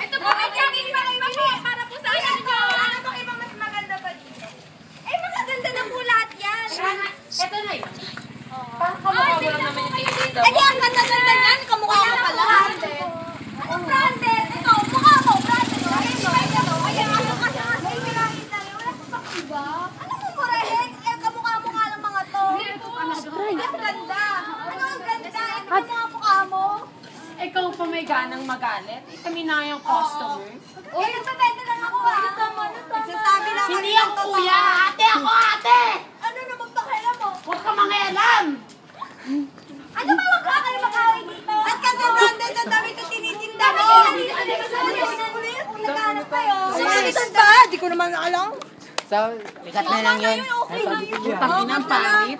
Ito po, may jacket para po sa akin nyo. Ano bang iba mas maganda pa dito? Eh, magaganda na po lahat yan. Ito na yun. Parang kamukha mo lang naman yung tinitinda mo. Eh, ang ganda-ganda yan. Kamukha mo pala. Anong branded? Ito, mukha mo, branded. Ayan, ano ka na? Ay, mirahin na yun. Wala pa pang iba. Ano mo murahin? Eh, kamukha mo nga lang mga to. Ang ganda. Ano ang ganda? Ito mga mukha mo. Ikaw pa may ganang magalit. Eh, kami na yung customer. Uy, nagbebenta lang ako ah. Tama. Nagsasabi lang kami Hindi ng ako totoo. kuya! Ate ako ate! Ano na magpakialam mo? Huwag ka mangialam! Ano ba wag ka kayo makawin dito? At kasi branded ang dami ko tinitinda mo. Naghanap kayo. Saan ba? Di ko naman alam. So, bigat na lang yun. Okay na yun. Pag-inang pangit.